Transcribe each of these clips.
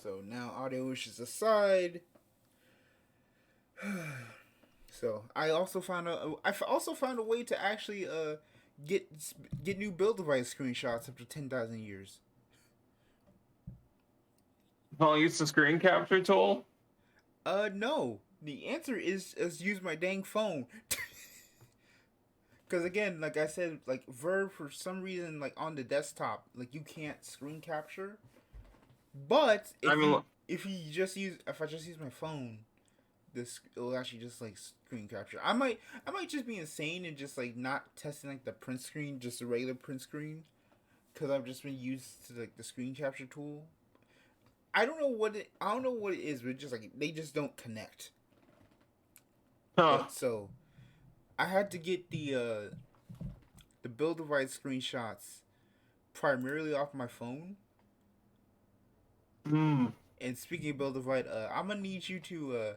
So now audio issues aside, so I also found a way to actually get get new build device screenshots after 10,000 years. I'll use the screen capture tool. No. The answer is use my dang phone. Because again, like I said, like Verb for some reason, like on the desktop, like you can't screen capture. But I mean, if I just use my phone, this it'll actually just like screen capture. I might just be insane and just like not testing like the print screen, just a regular print screen, because I've just been used to like the screen capture tool. I don't know what it is, but just like they just don't connect. huh? But so I had to get the build device screenshots primarily off my phone. Hmm. And speaking of build device, I'm gonna need you to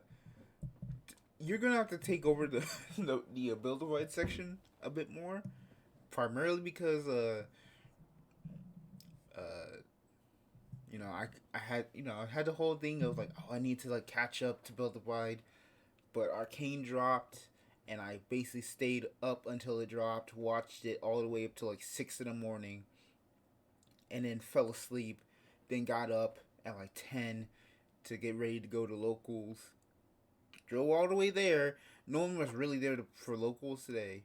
you're gonna have to take over the the build device section a bit more, primarily because uh I had the whole thing of like, oh, I need to like catch up to build divide, but Arcane dropped, and I basically stayed up until it dropped, watched it all the way up to like 6 in the morning, and then fell asleep. Then got up at like 10 to get ready to go to locals. Drove all the way there. No one was really there for locals today.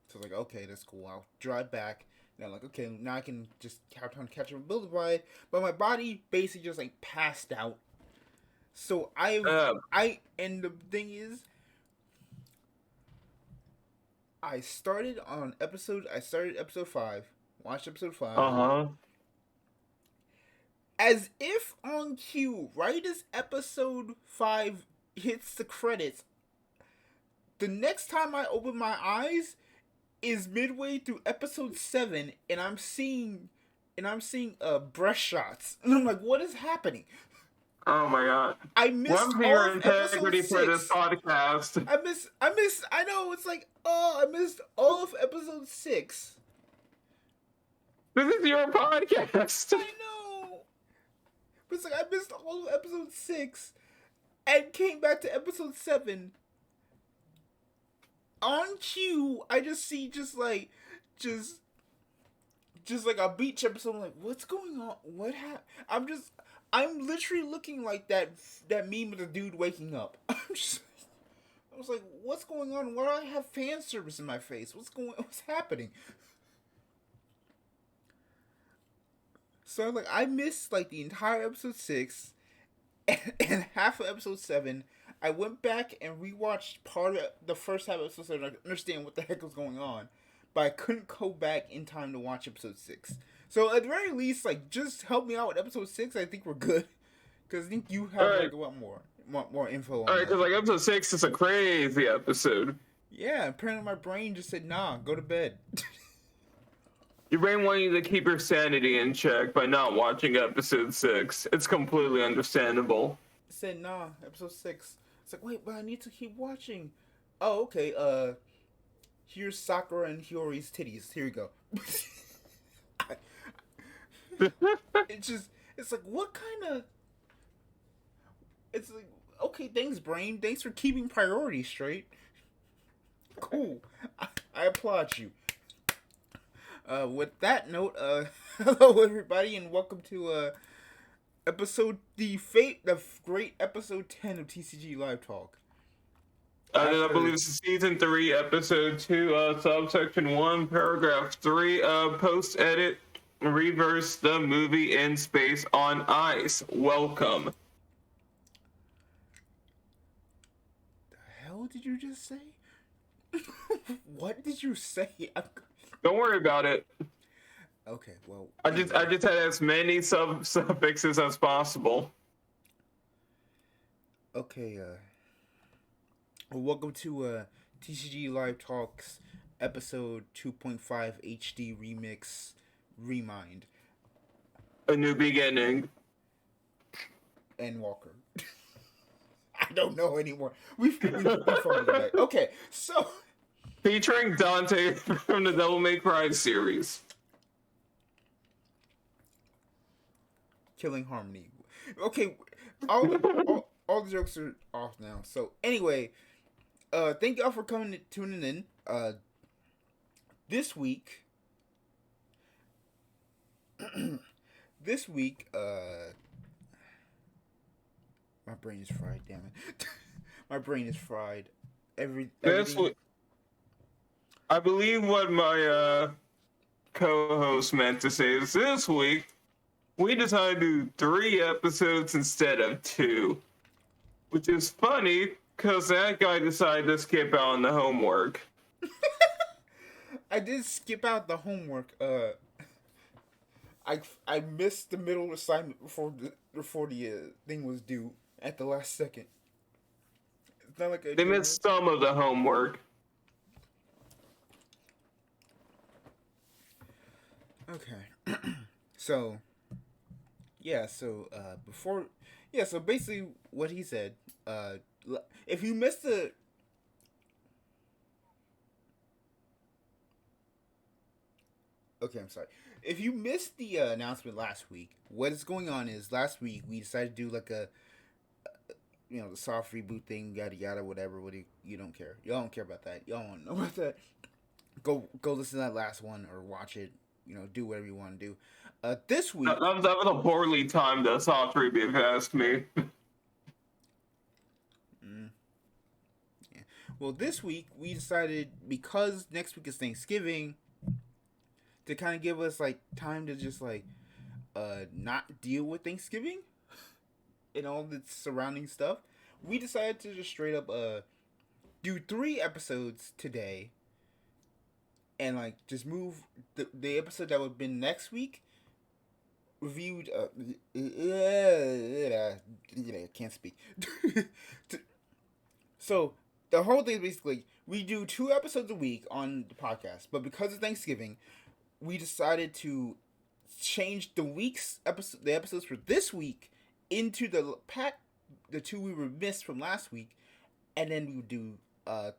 So I was like, okay, that's cool. I'll drive back. And I'm like, okay, now I can just have time to catch up and build a ride. But my body basically just like passed out. So Uh. and the thing is, I started episode 5, watched episode 5, Uh huh. as if on cue, right as episode 5 hits the credits, the next time I open my eyes is midway through episode 7, and I'm seeing breast shots. And I'm like, what is happening? Oh my god. I missed Welcome to all your of episode integrity for this 6. podcast. I know, it's like, oh, I missed all of episode 6. This is your podcast. I know. But it's like I missed all of episode 6 and came back to episode 7. On cue, I just see just like a beach episode. I'm like, what's going on? What happened? I'm literally looking like that meme of the dude waking up. I was like, what's going on? Why do I have fan service in my face? What's happening? So like I missed like the entire episode 6 and half of episode 7. I went back and rewatched part of the first half of episode 7 to understand what the heck was going on, but I couldn't go back in time to watch episode 6. So at the very least, like, just help me out with episode 6. I think we're good, because I think you have like a lot more info on Alright, that. because like episode 6 is a crazy episode. Yeah, apparently my brain just said, nah, go to bed. Your brain wanted you to keep your sanity in check by not watching episode 6. It's completely understandable. It said, nah, episode 6. It's like, wait, but I need to keep watching. Oh, okay, here's Sakura and Hiyori's titties. Here we go. It's like, what kind of... It's like, okay, thanks, brain. Thanks for keeping priorities straight. Cool. I applaud you. With that note, hello everybody, and welcome to the great episode 10 of T.C.G Live Talk. I believe this is season 3, episode 2, subsection 1, paragraph 3, post-edit, reverse the movie in space on ice. Welcome. The hell did you just say? What did you say? Don't worry about it. Okay, well, I just had as many suffixes as possible. Okay, welcome to TCG Live Talks episode 2.5 HD Remix Remind. A new beginning. And Walker. I don't know anymore. We've fumbled the bag. Okay, so featuring Dante from the Devil May Cry series. Killing Harmony. Okay, all the jokes are off now. So anyway, thank y'all for tuning in. This week, this week, my brain is fried. Damn it, my brain is fried. This Everything. week, I believe what my co-host meant to say is this week we decided to do 3 episodes instead of 2, which is funny because that guy decided to skip out on the homework. I did skip out the homework. I missed the middle assignment before the thing was due at the last second. It's not like I They didn't. missed some of the homework. Okay. So yeah, so before yeah, so basically what he said, if you missed the okay, I'm sorry. If you missed the announcement last week, what is going on is last week we decided to do like a the soft reboot thing, yada yada, whatever. What do you don't care? Y'all don't care about that. Y'all don't know about that. Go listen to that last one or watch it. Do whatever you want to do. This week, That was a poorly timed soft reboot, if you ask me. mm, yeah. Well, this week we decided because next week is Thanksgiving to kind of give us like time to just like not deal with Thanksgiving and all the surrounding stuff. We decided to just straight up do 3 episodes today and like just move the episode that would have been next week reviewed can't speak. So the whole thing is basically we do 2 episodes a week on the podcast, but because of Thanksgiving we decided to change the episodes for this week into the 2 we were missed from last week, and then we would do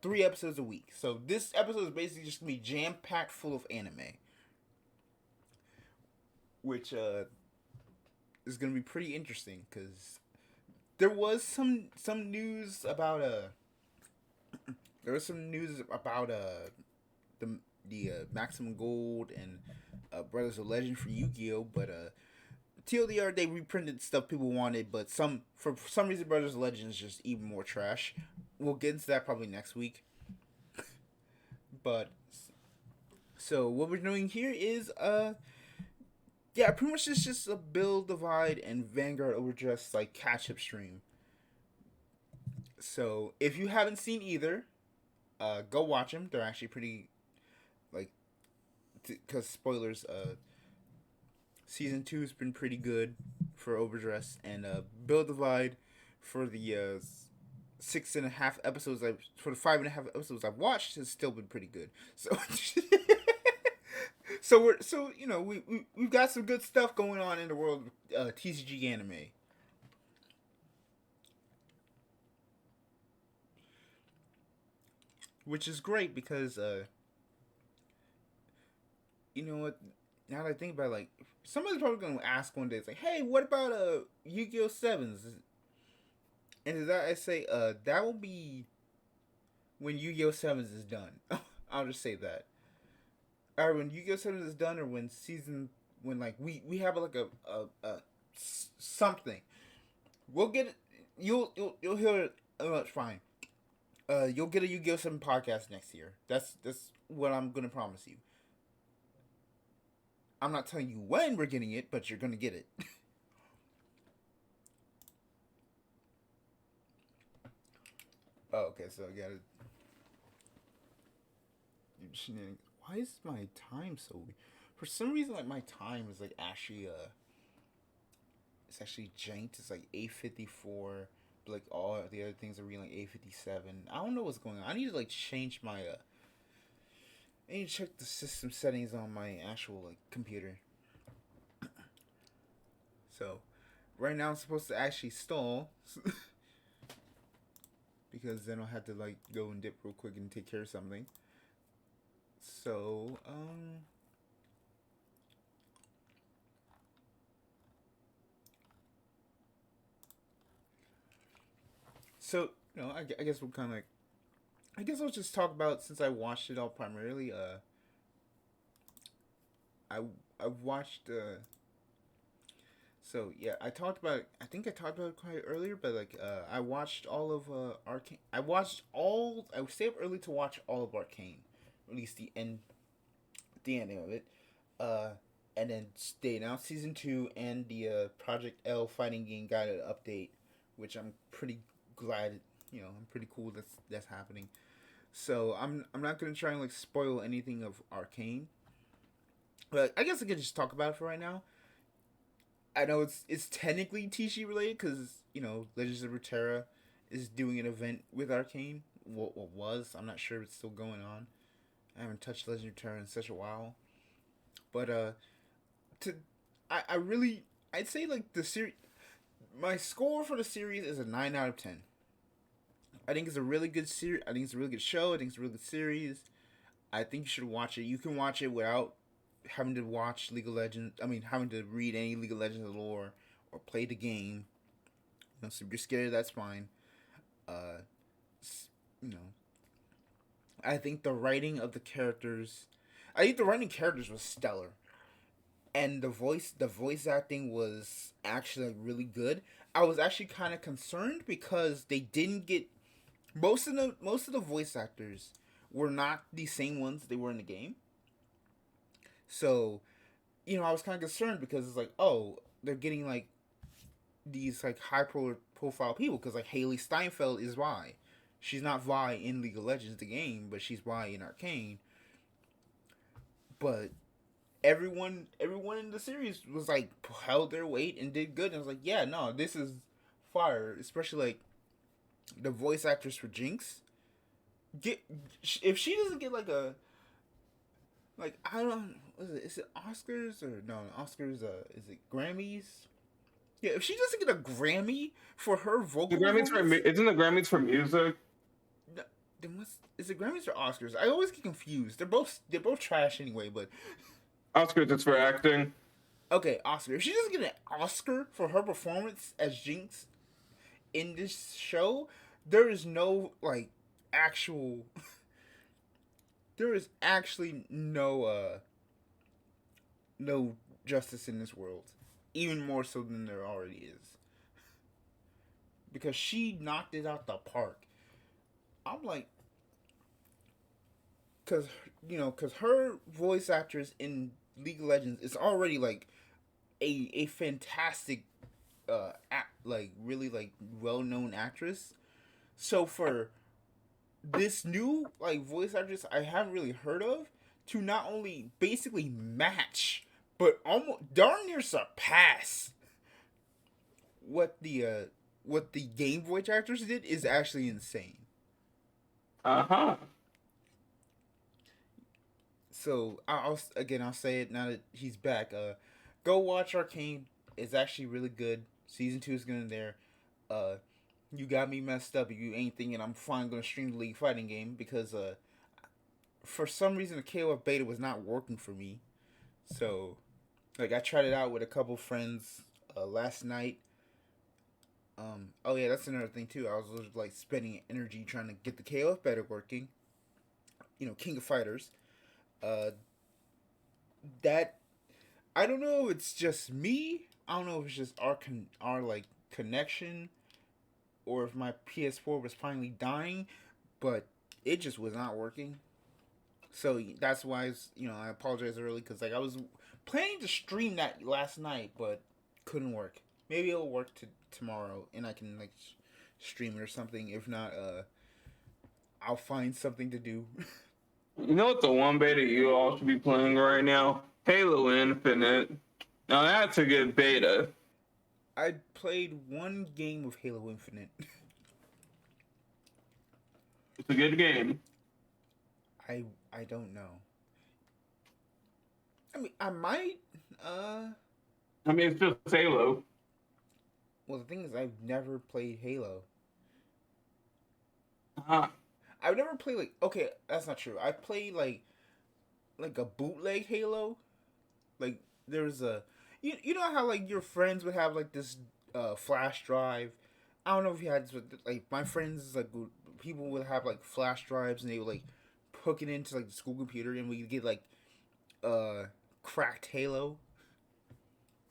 3 episodes a week. So this episode is basically just gonna be jam packed full of anime, which is gonna be pretty interesting because there was some news about the Maximum Gold and Brothers of Legend for Yu-Gi-Oh, but TLDR they reprinted stuff people wanted, but for some reason Brothers of Legend is just even more trash. We'll get into that probably next week. But so what we're doing here is yeah, pretty much it's just a Build Divide and Vanguard Overdress like catch up stream. So if you haven't seen either, go watch them. They're actually pretty like because spoilers. Season 2 has been pretty good for Overdress, and Build Divide for the 6.5 episodes for the 5.5 episodes I've watched has still been pretty good. So we've got some good stuff going on in the world of T.C.G anime. Which is great because you know what, now that I think about it, like somebody's probably gonna ask one day, it's like, hey, what about Yu-Gi-Oh! Sevens? And that I say that will be when Yu-Gi-Oh! Sevens is done. I'll just say that. Or when Yu-Gi-Oh! Sevens is done, or when like we have like a something. We'll get it. You'll hear it. It's fine. You'll get a Yu-Gi-Oh! 7 podcast next year. That's what I'm gonna promise you. I'm not telling you when we're getting it, but you're gonna get it. Oh, okay. So yeah, why is my time so? For some reason, like my time is like actually it's actually janked. It's like 8:54. But like all the other things are reading like 8:57. I don't know what's going on. I need to like change my I need to check the system settings on my actual like computer. So right now I'm supposed to actually stall because then I'll have to like go and dip real quick and take care of something. So So I guess we'll kind of like I guess I'll just talk about since I watched it all primarily. I I've watched. So yeah, I talked about. I think I talked about it quite earlier, but like I watched all of Arcane. I watched all. I stayed up early to watch all of Arcane, at least the ending of it. Uh, and then they announced season two and the Project L fighting game got an update, which I'm pretty glad. I'm pretty cool that's happening. So I'm not gonna try and like spoil anything of Arcane, but I guess I could just talk about it for right now. I know it's technically T.C.G related because Legends of Runeterra is doing an event with Arcane. What was I'm not sure if it's still going on. I haven't touched Legends of Runeterra in such a while, but to I really I'd say like the series. My score for the series is a 9 out of 10. I think it's a really good series. I think it's a really good show. I think it's a really good series. I think you should watch it. You can watch it without having to watch League of Legends. I mean, having to read any League of Legends lore or play the game. So if you're scared, that's fine. Uh, you know, I think the writing of the characters, I think the writing characters was stellar, and the voice acting was actually really good. I was actually kind of concerned because they didn't get most of the voice actors were not the same ones they were in the game. So I was kind of concerned because it's like, oh, they're getting like these like profile people because like Haley Steinfeld is Vi. She's not Vi in League of Legends the game, but she's Vi in Arcane. But everyone in the series was like held their weight and did good. And I was like, yeah, no, this is fire. Especially like the voice actress for Jinx. Get if she doesn't get like a like I don't is it Oscars or no Oscars is it Grammys? Yeah, if she doesn't get a Grammy for her The vocal Grammys for performance, isn't the Grammys for music? then what's is it Grammys or Oscars? I always get confused. They're both trash anyway. But Oscars is for acting. okay, Oscar. If she doesn't get an Oscar for her performance as Jinx in this show, there is no like actual. There is actually no justice in this world, even more so than there already is. Because she knocked it out the park. I'm like, because her voice actress in League of Legends is already like a fantastic, like really like well known actress. So for this new like voice actress I haven't really heard of to not only basically match but almost darn near surpass what the game voice actors did is actually insane. Uh-huh. So I'll say it now that he's back. Go watch Arcane. It's actually really good. Season 2 is gonna there. Uh, you got me messed up. You ain't thinking I'm fine gonna stream the League fighting game because for some reason the KOF beta was not working for me. So like I tried it out with a couple friends last night. Oh yeah, that's another thing too. I was like spending energy trying to get the KOF beta working. King of Fighters. Uh, that I don't know if it's just me. I don't know if it's just our like connection or if my PS4 was finally dying, but it just was not working. So that's why I apologize early because like I was planning to stream that last night, but couldn't work. Maybe it'll work tomorrow and I can like stream it or something. If not, I'll find something to do. You know what the one beta you all should be playing right now? Halo Infinite. Now that's a good beta. I played one game of Halo Infinite. It's a good game. I don't know. I mean, I might. I mean, it's just Halo. Well, the thing is, I've never played Halo. Uh-huh. I've never played like. Okay, that's not true. I played like a bootleg Halo. Like there's a you know how like your friends would have like this flash drive I don't know if you had this, but like my friends, like people would have like flash drives and they would like hook it into like the school computer and we could get like uh cracked Halo.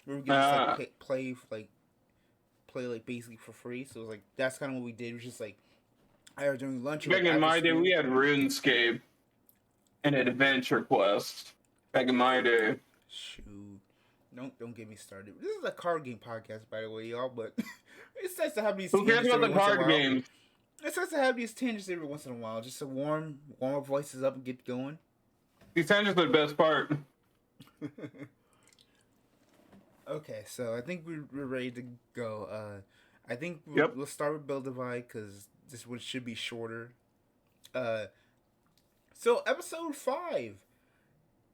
Where we could just like Uh, play like basically for free. So it was like that's kind of what we did. It was just like either during lunch or Back like in after my day, we school. had RuneScape and Adventure Quest. Back in my day. Shoot. Don't get me started. This is a card game podcast, by the way, y'all. But it's nice to have these Who cares tangents about every the once in a card while. games? It's nice to have these tangents every once in a while, just to warm our voices up and get going. These tangents are the best part. Okay, so I think we're ready to go. I think Yep. we'll start with Build Divide because this one should be shorter. Uh, so episode 5.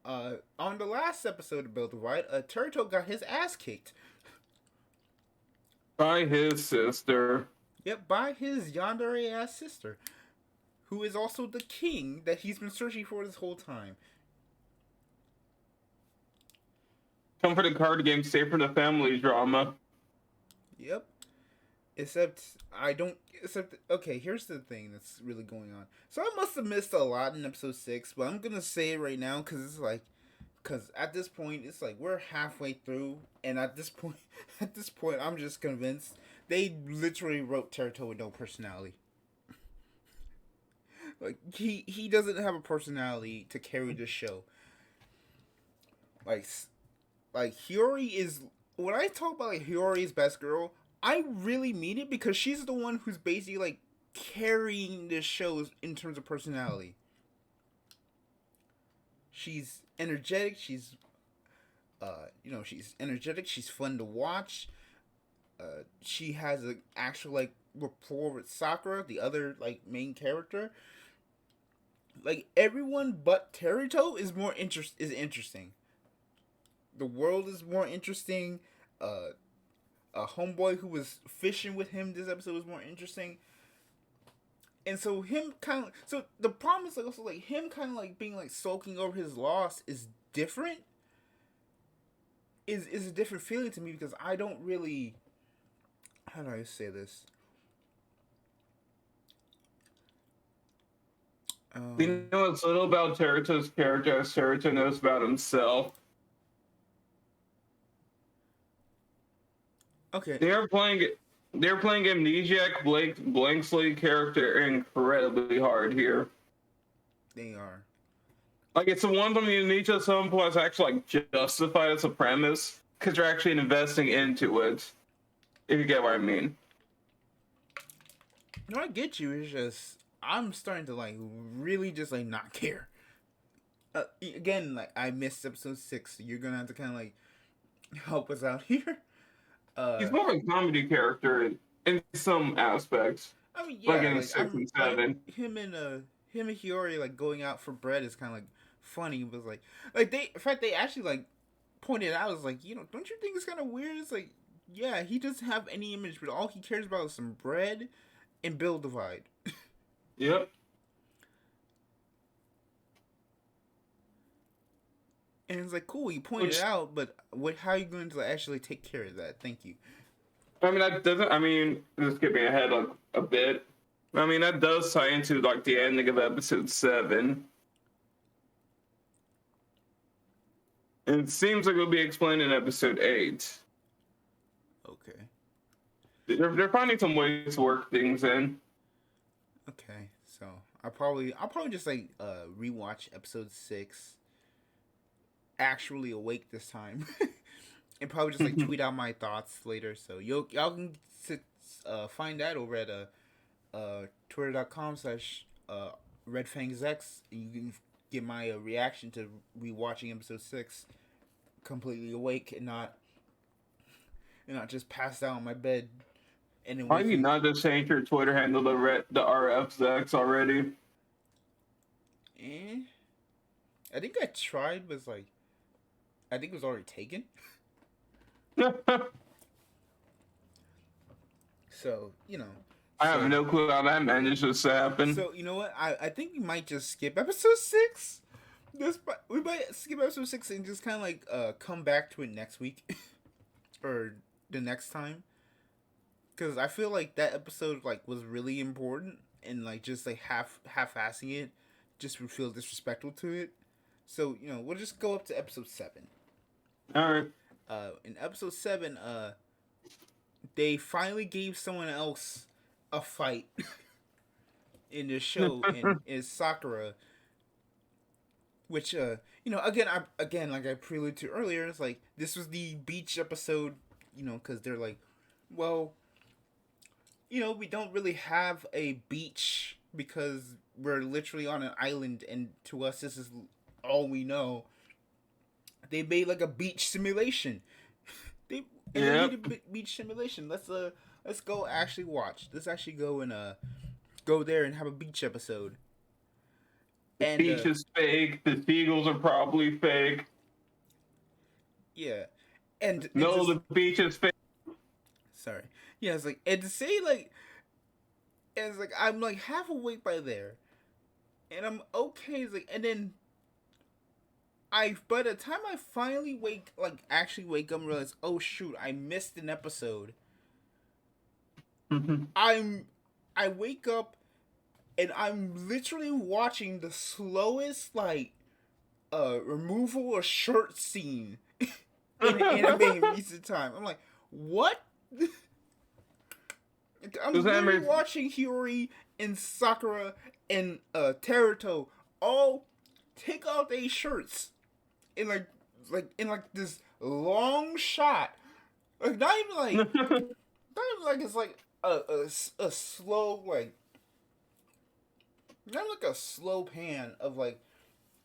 On the last episode of Build Divide, Turtle got his ass kicked. By his sister. Yep, by his yandere ass sister, who is also the king that he's been searching for this whole time. Come for the card game, stay for the family drama. Yep. Except I don't. Except okay. Here's the thing that's really going on. So I must have missed a lot in episode 6, but I'm gonna say it right now because it's like, because at this point it's like we're halfway through, and at this point, I'm just convinced they literally wrote Teruto with no personality. Like he doesn't have a personality to carry the show. Like Hiyori is when I talk about like Hiyori's best girl, I really mean it because she's the one who's basically like carrying this show in terms of personality. She's energetic. She's energetic. She's fun to watch. She has an actual like rapport with Sakura, the other like main character. Like everyone but Teruto is interesting. The world is more interesting. A homeboy who was fishing with him this episode was more interesting. And so so the problem is like also like him kind of like being like sulking over his loss is different. Is a different feeling to me because I don't really, how do I say this? We know as little about Teruto's character as Teruto knows about himself. Okay. They're playing Amnesiac Blank Slate character incredibly hard here. They are. Like it's the one from you need to some point actually like justified as a premise because you're actually investing into it. If you get what I mean. No, I get you. It's just I'm starting to like really just like not care. Again, like I missed episode 6, so you're gonna have to kind of like help us out here. He's more of a comedy character in some aspects. I mean, Like yeah, in like 6 and like 7. him and Hiyori like going out for bread is kind of like funny. But like in fact, they actually like pointed out, was like, don't you think it's kind of weird? It's like, yeah, he doesn't have any image, but all he cares about is some bread and Build Divide. Yep. And it's like, cool, you pointed it out, but how are you going to actually take care of that? Thank you. I mean, that doesn't. I mean, just skipping ahead a bit. I mean, that does tie into like the ending of episode 7. And it seems like it'll be explained in episode 8. Okay. They're finding some ways to work things in. Okay, so I'll probably just like rewatch episode 6. Actually awake this time, and probably just like tweet out my thoughts later. So y'all can find that over at twitter.com/redfangzechs. You can get my reaction to rewatching episode 6 completely awake and not just passed out on my bed. And then Why you not just change your Twitter handle to the RF Zechs already? I think I tried, but like I think it was already taken. So, I have no clue how that managed to happen. So, you know what? I think we might just skip episode 6. We might skip episode 6 and just kind of like come back to it next week. Or the next time. because I feel like that episode like was really important, and like just like half-assing it just would feel disrespectful to it. So we'll just go up to episode 7. All right. In episode 7, they finally gave someone else a fight in the show, and is Sakura, which again like I preluded to earlier, it's like this was the beach episode, because they're like, well, we don't really have a beach because we're literally on an island, and to us this is all we know. They made like a beach simulation. They need a beach simulation. Let's go actually watch. Let's actually go and go there and have a beach episode. The beach is fake. The seagulls are probably fake. Yeah, and no, the beach is fake. Sorry. Yeah, it's like, and to say like, and it's like I'm like half awake by there, and I'm okay. It's like, and then by the time I finally actually wake up and realize, oh shoot, I missed an episode. I wake up and I'm literally watching the slowest removal of shirt scene in anime in recent time. I'm like, what? I'm literally watching Hiyori and Sakura and Teruto all take off their shirts in like this long shot. Like not even like it's like a slow not like a slow pan of like,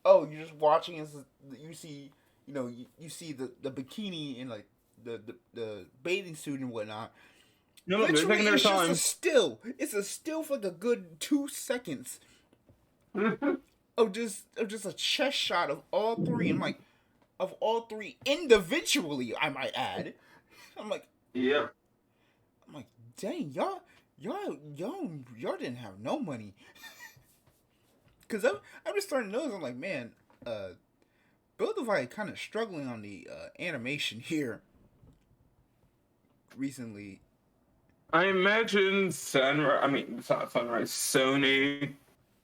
oh, you're just watching as you see you see the bikini and like the bathing suit and whatnot. No, they're taking their time. It's a still for like a good 2 seconds of just a chest shot of all three. And like, of all three individually, I might add. I'm like, yeah. I'm like, dang, y'all didn't have no money. Cause I'm just starting to notice. I'm like, man, Build Divide kind of struggling on the animation here recently. I imagine it's not Sunrise. Sony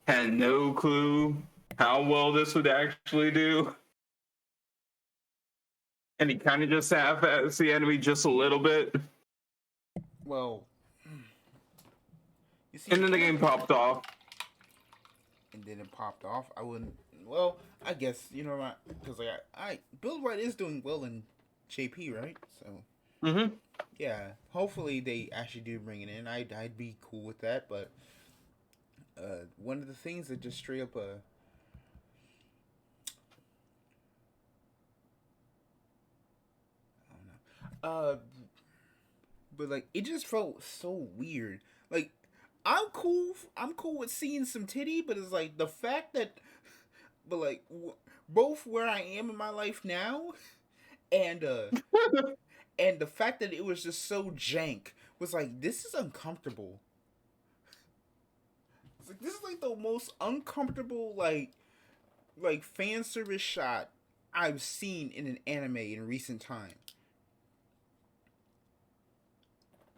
had no clue how well this would actually do, and he kind of just half-assed the enemy just a little bit. Well, you see, and then the game popped off. And then it popped off. I wouldn't. Well, I guess because I Build Divide is doing well in JP, right? So. Mm-hmm. Yeah, hopefully they actually do bring it in. I'd be cool with that, but one of the things that just straight up I don't know. But like it just felt so weird. Like I'm cool with seeing some titty, but it's like the fact that both where I am in my life now and and the fact that it was just so jank was like, this is uncomfortable. It's like, this is like the most uncomfortable like fan service shot I've seen in an anime in recent time.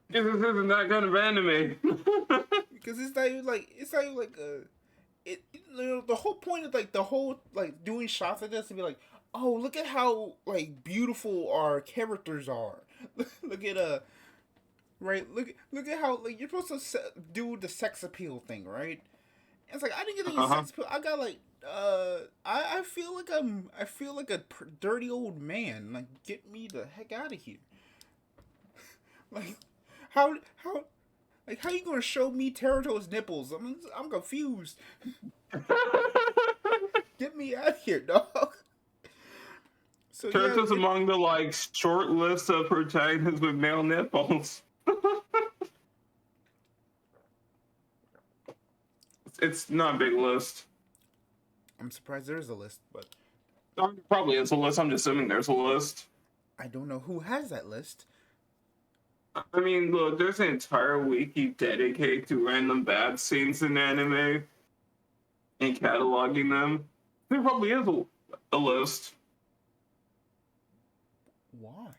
This isn't that kind of anime. Because it's not even like the whole point of like the whole like doing shots like this to be like, oh, look at how like beautiful our characters are. Look at right. Look at how like you're supposed to do the sex appeal thing, right? And it's like I didn't get any sex appeal. I got like I feel like a dirty old man. Like get me the heck out of here. Like how you gonna show me Teruto's nipples? I'm confused. Get me out of here, dog. So Teruto's among the short list of protagonists with male nipples. It's not a big list. I'm surprised there is a list, but there probably is a list. I'm just assuming there's a list. I don't know who has that list. I mean, look, there's an entire wiki dedicated to random bad scenes in anime and cataloging them. There probably is a list. Why?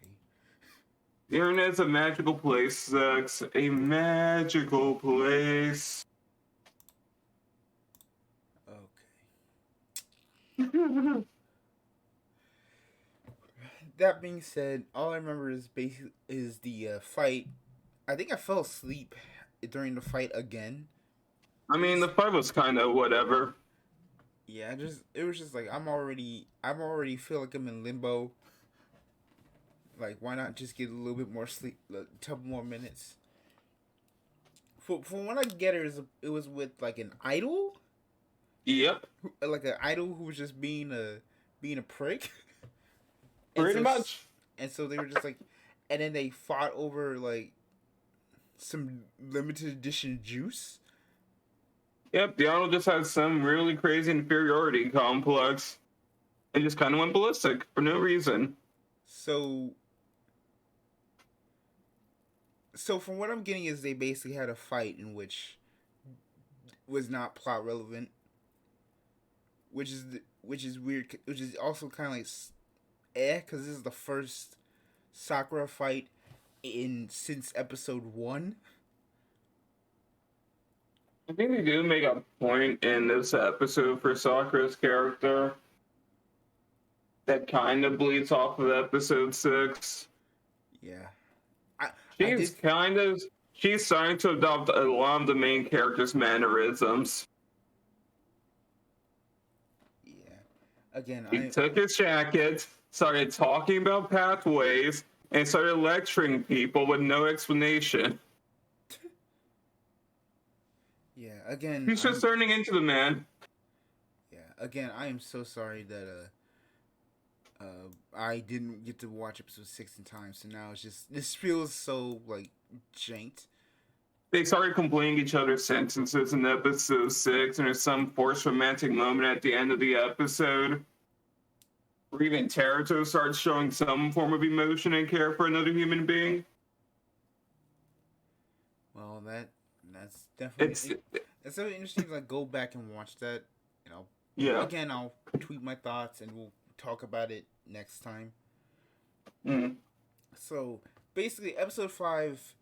The internet's a magical place, Zechs. A magical place. Okay. That being said, all I remember is the fight. I think I fell asleep during the fight again. I mean, the fight was kind of whatever. Yeah, it was just like I'm already feel like I'm in limbo. Like, why not just get a little bit more sleep, a couple more minutes? From what I get, it was with like an idol, Yep. like an idol who was just being a prick, and Pretty so much. they were just like, and then they fought over like some limited edition juice. Yep, the Arnold just had some really crazy inferiority complex and just kind of went ballistic for no reason. So from what I'm getting is they basically had a fight in which was not plot relevant, which is weird, which is also kind of like because this is the first Sakura fight in since episode 1. I think they do make a point in this episode for Sakura's character that kind of bleeds off of episode 6. Yeah, I She's did. she's starting to adopt a lot of the main character's mannerisms. Yeah, again, He took his jacket, started talking about pathways, and started lecturing people with no explanation. Yeah, again, He's just turning into the man. Yeah, again, I am so sorry that I didn't get to watch episode 6 in time. So now it's just this feels so like janked. They started completing each other's sentences in episode 6, and there's some forced romantic moment at the end of the episode. Or even Teruto starts showing some form of emotion and care for another human being. Well, that's definitely it's so interesting to like go back and watch that. You know, Yeah. Again, I'll tweet my thoughts and we'll talk about it next time. Mm. So basically, episode 5.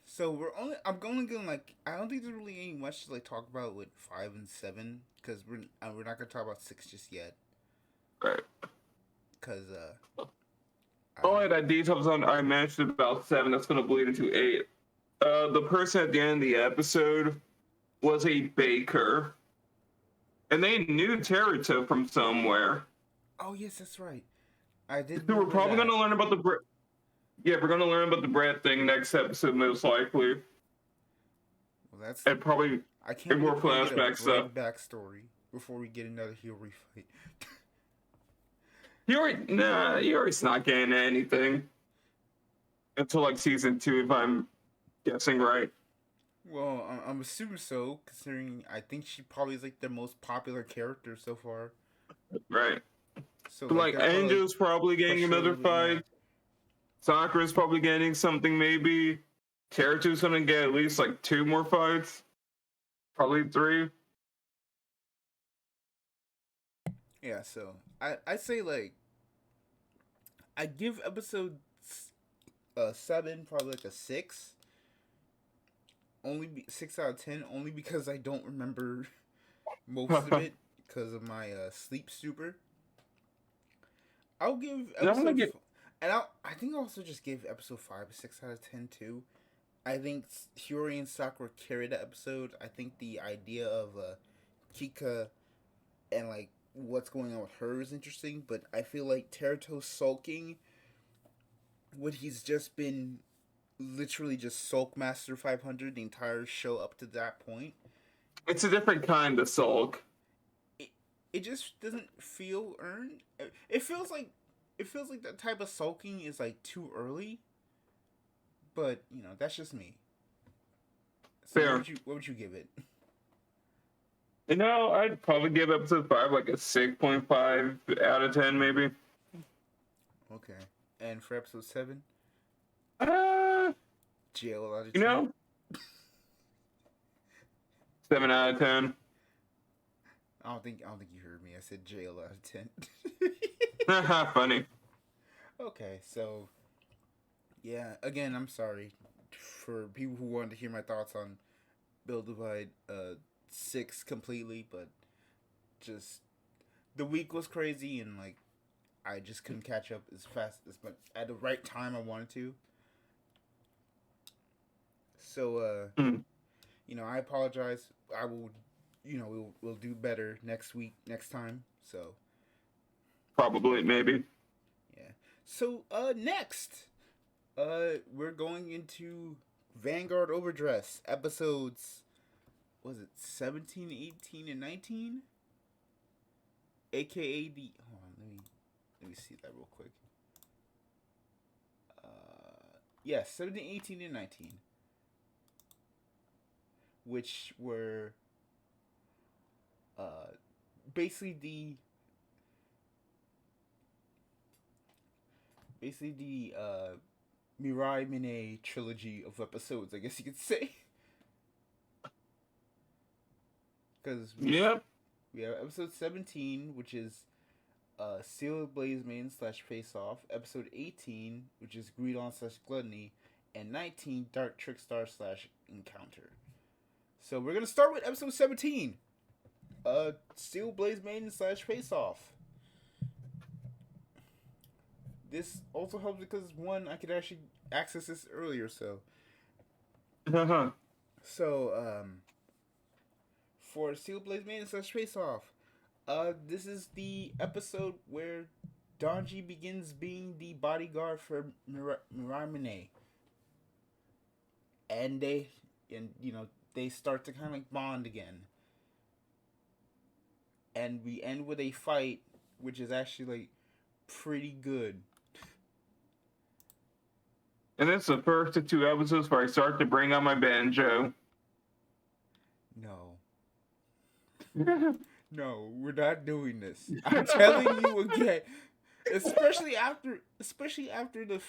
So I'm only gonna like I don't think there's really any much to like talk about with 5 and 7 because we're not gonna talk about 6 just yet. Right. Because that details on I mentioned about 7 that's going to bleed into 8. The person at the end of the episode was a baker, and they knew Teruto from somewhere. Oh yes, that's right. I did. So we're probably going to learn about the bread. Yeah, we're going to learn about the bread thing next episode, most likely. Well, that's and probably I can't more wait to get flashback stuff. backstory before we get another Hiyori fight. Yuri's not getting anything until like season 2, if I'm guessing right. Well, I'm assuming so, considering I think she probably is like their most popular character so far. Right. So like Angel's probably getting another fight. Sakura's probably getting something maybe. Teruto's gonna get at least like 2 more fights. Probably 3. Yeah, so I say like I give episode 7 probably like a 6. 6 out of 10, only because I don't remember most of it because of my sleep stupor. I'll give episode I think I'll also just give episode 5 a 6 out of 10 too. I think Hiyori and Sakura carried the episode. I think the idea of Kika and like what's going on with her is interesting, but I feel like Teruto sulking when he's just been literally just Sulk Master 500 the entire show up to that point. It's a different kind of sulk. It just doesn't feel earned. It feels like that type of sulking is like too early. But that's just me. So fair. What would you give it? I'd probably give episode 5 like a 6.5 out of 10 maybe. Okay. And for episode 7? Jail out of 10? 7 out of 10. I don't think you heard me. I said jail out of 10. Funny. Okay, so Yeah, again, I'm sorry for people who wanted to hear my thoughts on Build Divide 6 completely, but just the week was crazy and like I just couldn't catch up as fast as much at the right time I wanted to. So Mm, I apologize. I will we'll do better next week, next time. So, probably, maybe. yeah. So, next, we're going into Vanguard Overdress episodes. Was it 17, 18, and 19? AKA the. Hold on, let me see that real quick. Yes, 17, 18, and 19, which were uh basically the Mirai Mine trilogy of episodes, I guess you could say. Because Yep. we have episode 17, which is Seal Blaze Main / Face Off. Episode 18, which is Greed On / Gluttony. And 19, Dark Trickstar / Encounter. So we're going to start with episode 17. Steel Blaze Main / Face Off. This also helps because, one, I could actually access this earlier, so. Uh-huh. So, for Steel Blaze Main / Face Off, this is the episode where Danji begins being the bodyguard for Miramine. And they start to kind of like bond again. And we end with a fight, which is actually like pretty good. And it's the first of two episodes where I start to bring out my banjo. No. No, we're not doing this. I'm telling you again. Especially after the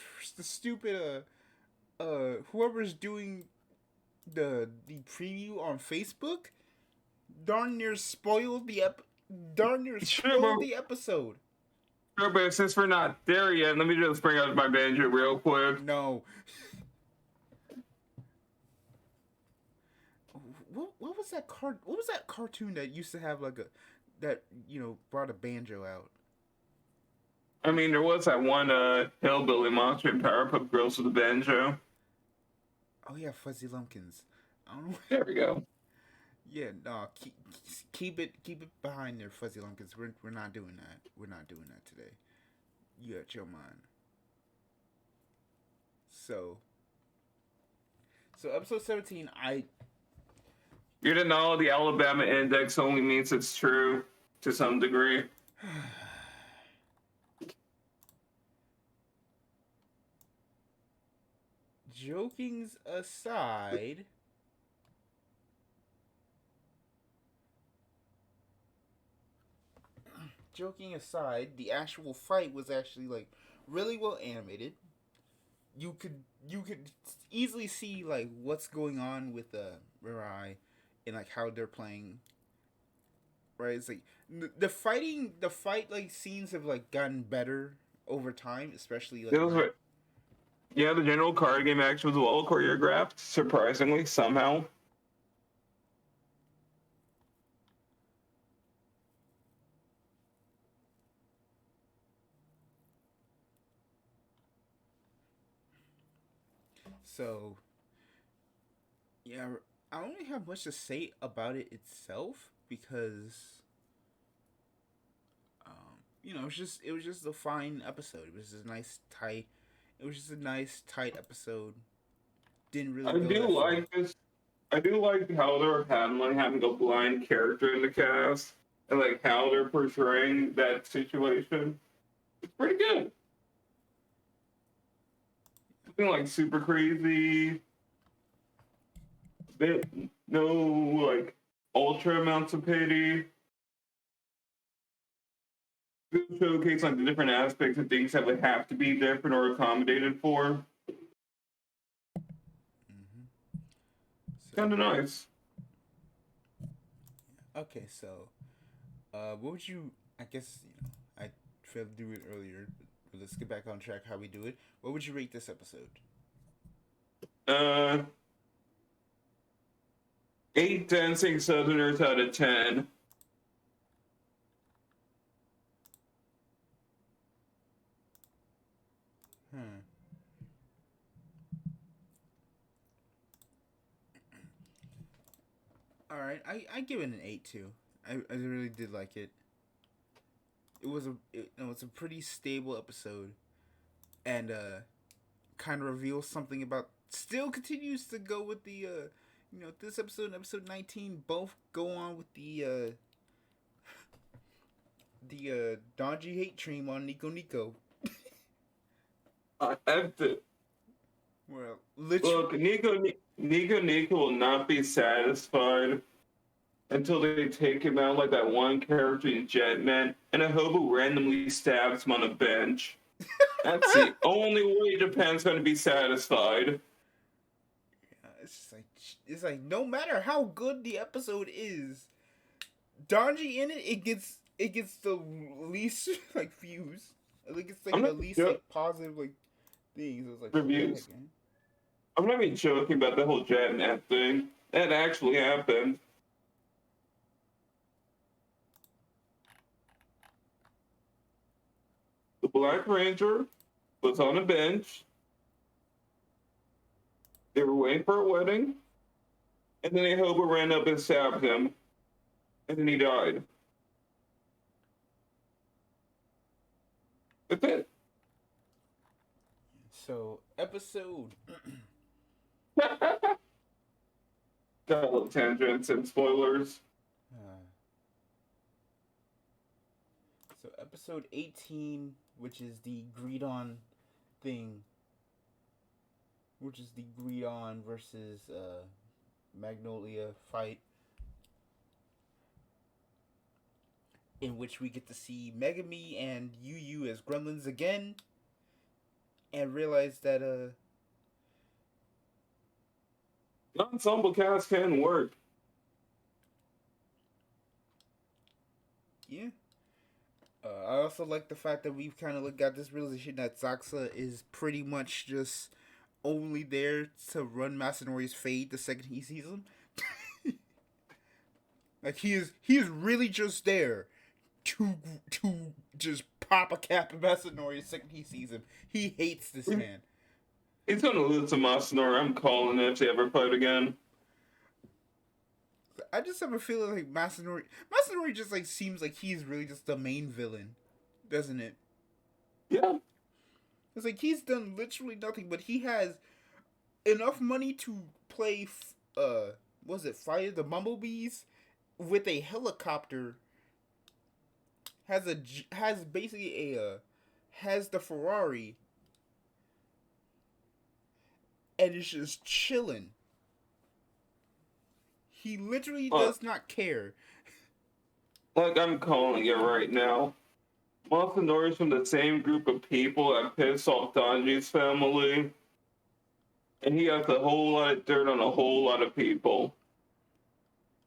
stupid whoever's doing the preview on Facebook darn near spoiled the episode. Sure, but since we're not there yet, let me just bring out my banjo real quick. No. What was that what was that cartoon that used to have like brought a banjo out? I mean, there was that one hillbilly monster in Powerpuff Girls with a banjo. Oh yeah, Fuzzy Lumpkins. I don't know. There we go. Yeah, no, keep it behind there, Fuzzy Lumpkins. We're not doing that. We're not doing that today. You got your mind. So episode 17, You didn't know the Alabama index only means it's true to some degree. Jokings aside, the actual fight was actually like really well animated. You could easily see like what's going on with Mirai and like how they're playing. Right, it's like the fight like scenes have like gotten better over time, especially like around. Yeah, the general card game action was well choreographed, surprisingly, somehow. So, yeah, I don't really have much to say about it itself because, it was just a fine episode. It was just a nice tight. It was just a nice tight episode. Didn't really I go do that far. like this. I do like how they're handling having a blind character in the cast and like how they're portraying that situation. It's pretty good. Something like super crazy, bit no like ultra amounts of pity. Showcase like the different aspects of things that would have to be different or accommodated for. Mm-hmm. So, Kind of nice. okay, so what would you? I guess I failed to do it earlier. but let's get back on track. How we do it? What would you rate this episode? Uh, 8 dancing Southerners out of 10. Hmm. All right, I give it an 8 too. I really did like it. It's a pretty stable episode, and kind of reveals something about. Still continues to go with the this episode and episode 19 both go on with the Danji hate dream on Nico Nico. I have to. Well, Look, Nico will not be satisfied until they take him out like that one character in Jetman, and a hobo randomly stabs him on a bench. That's the only way Japan's going to be satisfied. Yeah, it's like no matter how good the episode is, Danji in it gets the least like views. Like it's like the least like positive like things. It's like reviews. I'm not even joking about the whole Jetman thing. That actually happened. The Black Ranger was on a bench. They were waiting for a wedding. And then a hobo ran up and stabbed him. And then he died. That's it. So, episode. Got a little tangents and spoilers. So, episode 18, which is the Greedon thing. Which is the Greedon versus Magnolia fight. In which we get to see Megami and Yu Yu as gremlins again. And realize that the ensemble cast can work. Yeah. I also like the fact that we've kind of got this realization that Zechs is pretty much just only there to run Masanori's fade the second he sees him. Like he is really just there to just pop a cap at Masanori the second he sees him. He hates this man. He's gonna lose to Masanori. I'm calling it if they ever fight again. I just have a feeling like Masanori just like seems like he's really just the main villain, doesn't it? Yeah. It's like he's done literally nothing, but he has enough money to play was it Fire the Bumblebees with a helicopter. Has basically has the Ferrari, and is just chilling. He literally does not care. Like, I'm calling it right now. Masanori's from the same group of people that pissed off Danji's family. And he has a whole lot of dirt on a whole lot of people.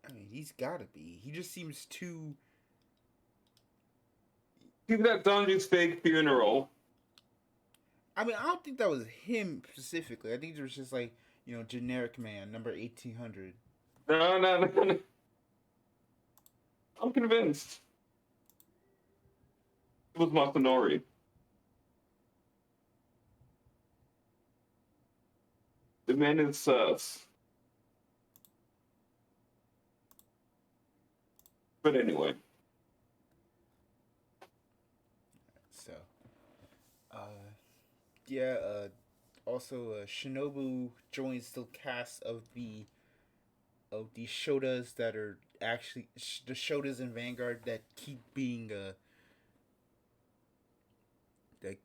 I mean, he's gotta be. He just seems too... He's at Danji's fake funeral. I mean, I don't think that was him specifically. I think it was just like, generic man, number 1800. No. I'm convinced. It was Masanori. The man is sus. But anyway. So, also Shinobu joins the cast of the Shotas that are actually the Shotas in Vanguard that keep being I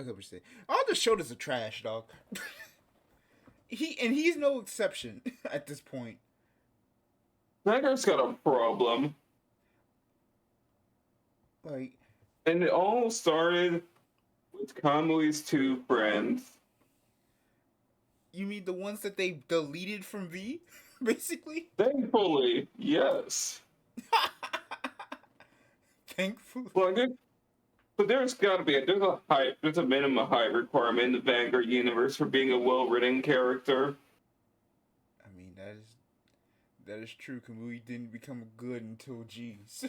could say all the Shotas are trash, dog. He's no exception at this point. That guy's got a problem. And it all started with Kamui's two friends. You mean the ones that they deleted from V, basically? Thankfully, yes. Thankfully. Like But there's got to be there's a minimum height requirement in the Vanguard universe for being a well-written character. I mean, that is true. Kamui didn't become good until G's.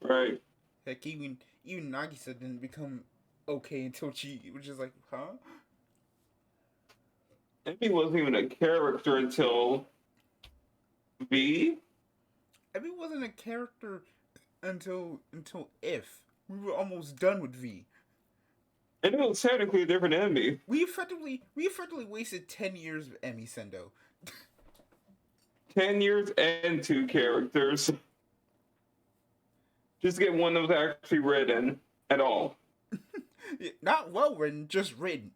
Right. Heck, even Nagisa didn't become okay until G, which is like, huh? Emmy wasn't even a character until V. Emmy wasn't a character until If. We were almost done with V. And it was technically a different Emmy. We effectively wasted 10 years of Emmy Sendo. 10 years and 2 characters. Just get one that was actually written at all. Not well written, just written.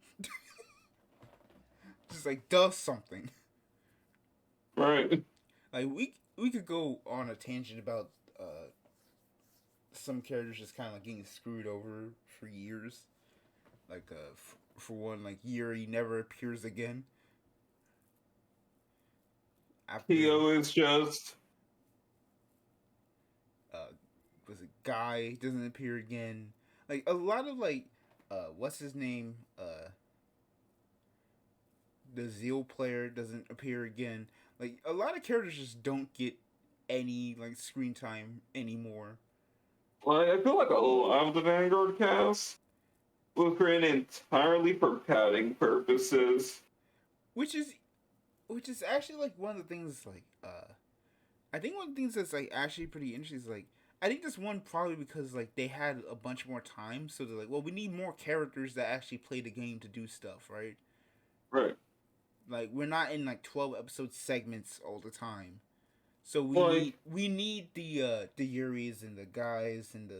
Just like does something. Right. Like we could go on a tangent about some characters just kind of like getting screwed over for years. Like for one, like Yuri never appears again. Theo is just was it Guy doesn't appear again. Like a lot of like what's his name? The Zeal player doesn't appear again. Like a lot of characters just don't get any like screen time anymore. Well, I feel like a lot of the Vanguard cast was written entirely for padding purposes. Which is actually like one of the things like I think one of the things that's like actually pretty interesting is like I think this one probably because like they had a bunch more time, so they're like, well, we need more characters that actually play the game to do stuff, right? Right. Like we're not in like 12 episode segments all the time, so we need the Yuris and the guys and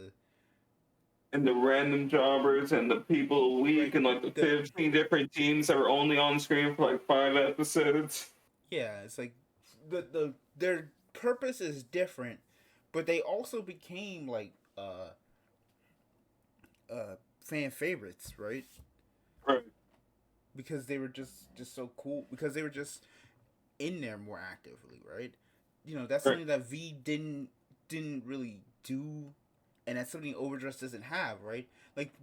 the random jobbers and the people a week and like the 15 different teams that were only on screen for like 5 episodes. Yeah, it's like their purpose is different, but they also became like fan favorites, right? Right. Because they were just so cool. Because they were just in there more actively, right? You know, that's something that V didn't really do, and that's something Overdress doesn't have, right? Like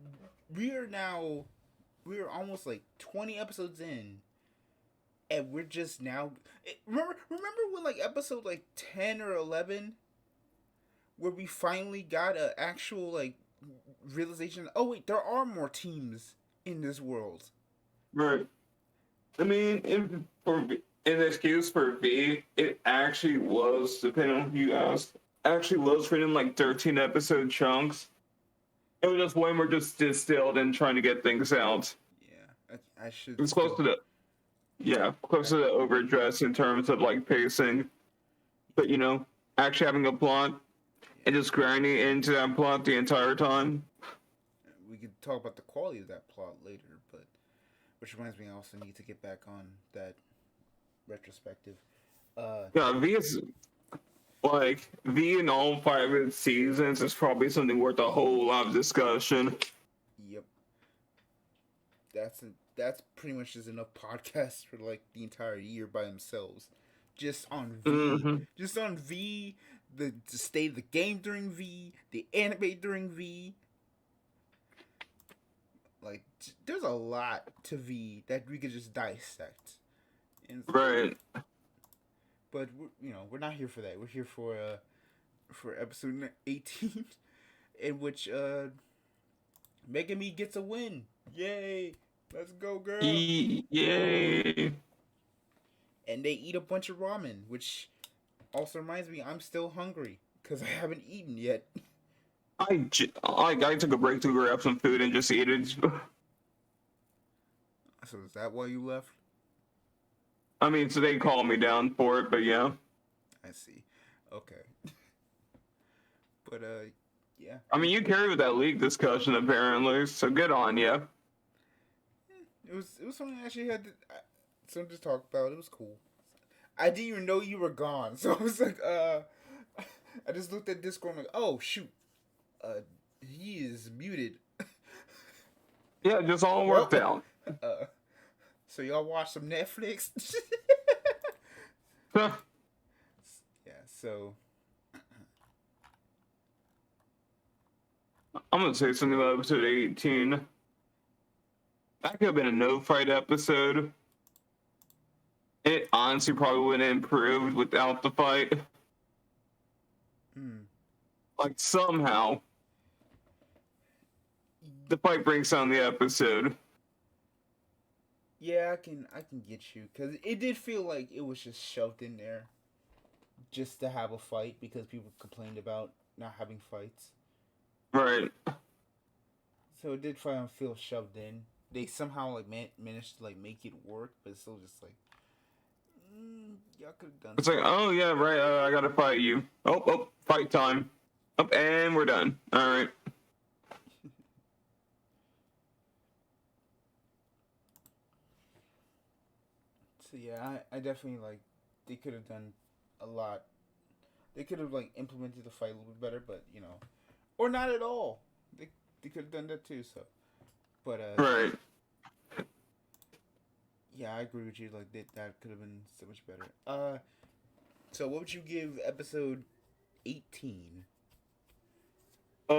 we are almost like 20 episodes in, and we're just now remember when like episode like 10 or 11 where we finally got an actual like realization, oh wait, there are more teams in this world. Right. I mean, in this case for V, it actually was, depending on who you ask, actually was written in like 13 episode chunks. It was just way more just distilled and trying to get things out. Yeah, I should. It was close to the Overdress in terms of like pacing, but you know, actually having a plot and just grinding into that plot the entire time. We could talk about the quality of that plot later, but which reminds me, I also need to get back on that retrospective. Yeah, V is like V in all 5 of its seasons is probably something worth a whole lot of discussion. Yep, that's pretty much just enough podcasts for like the entire year by themselves, just on V, just on V. The state of the game during V, the anime during V. Like, there's a lot to V that we could just dissect. Right. But we're not here for that. We're here for episode 18, in which Megami gets a win. Yay! Let's go, girl! Yay! And they eat a bunch of ramen, which also reminds me I'm still hungry because I haven't eaten yet. I took a break to grab some food and just eat it. So is that why you left? I mean, so they called me down for it, but yeah. I see. Okay. But yeah. I mean, you carried with that league discussion apparently, so good on you. It was something I actually had something to talk about. It was cool. I didn't even know you were gone, so I was like, I just looked at Discord and like, oh shoot, he is muted. Yeah, just all worked out. So y'all watch some Netflix? Huh. Yeah, so I'm gonna say something about episode 18. That could have been a no fight episode. It honestly probably wouldn't have improved without the fight. Like somehow, the fight brings down the episode. Yeah, I can get you, because it did feel like it was just shoved in there just to have a fight because people complained about not having fights. Right. So it did feel shoved in. They somehow like managed to like make it work, but it's still just like y'all could have done. It's like, oh yeah, right. I gotta fight you. Oh, fight time. Oh, and we're done. All right. So yeah, I definitely like they could have done a lot. They could have like implemented the fight a little bit better, but you know, or not at all. They could have done that too. So, but right. Yeah, I agree with you. Like that could have been so much better. So what would you give episode 18? It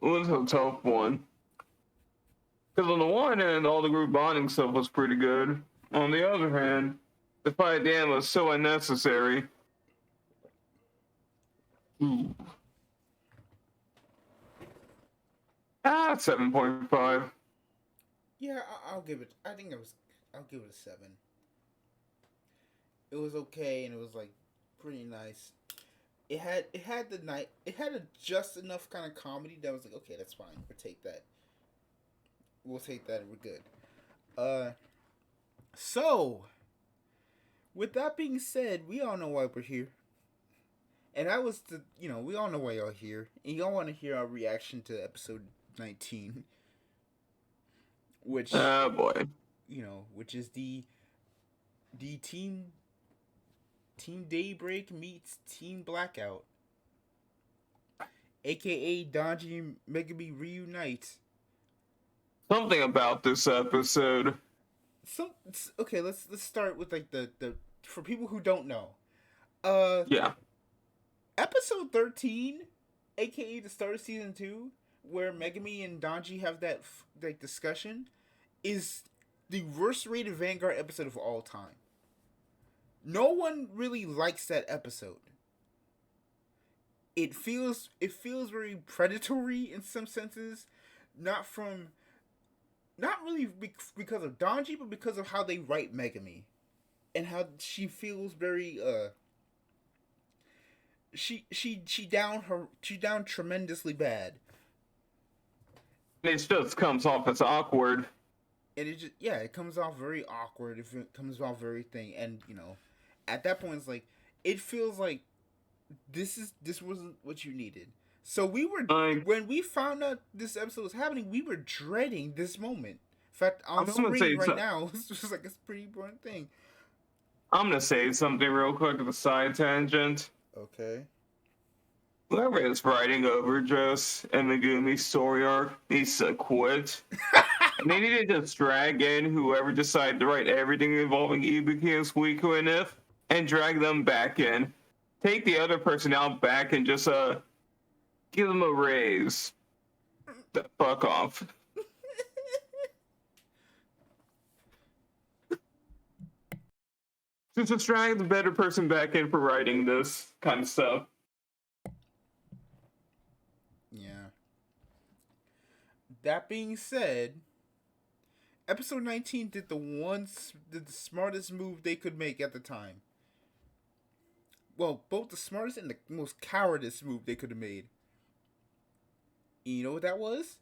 was a tough one. Because on the one hand, all the group bonding stuff was pretty good. On the other hand, the fight at the end was so unnecessary. Ooh. 7.5. Yeah, I'll give it. I think I'll give it a 7. It was okay, and it was like pretty nice. It had a just enough kind of comedy that was like, okay, that's fine. We'll take that. We'll take that. And we're good. So with that being said, we all know why we're here. And that was we all know why y'all here. And y'all want to hear our reaction to episode 19. Which boy. Which is the Team Daybreak meets Team Blackout. AKA Danji and Megumi reunite. Something about this episode. Okay, let's start with like the for people who don't know. Yeah. Episode 13, aka the start of season 2, where Megumi and Danji have that like discussion, is the worst rated Vanguard episode of all time. No one really likes that episode. It feels very predatory in some senses, not really because of Danji, but because of how they write Megumi, and how she feels very she down tremendously bad. It just comes off as awkward. And it comes off very awkward. It comes off very thing, and at that point it's like it feels like this wasn't what you needed. So when we found out this episode was happening, we were dreading this moment. In fact, on screen right now, it's just like a pretty important thing. I'm gonna say something real quick of a side tangent. Okay. Whoever is writing Overdress and Megumi's story arc needs to quit. And they need to just drag in whoever decided to write everything involving Ibuki and Suiko and If, and drag them back in. Take the other person out back and just give them a raise. The fuck off. Just drag the better person back in for writing this kind of stuff. Yeah. That being said, episode 19 did the smartest move they could make at the time. Well, both the smartest and the most cowardice move they could have made. You know what that was?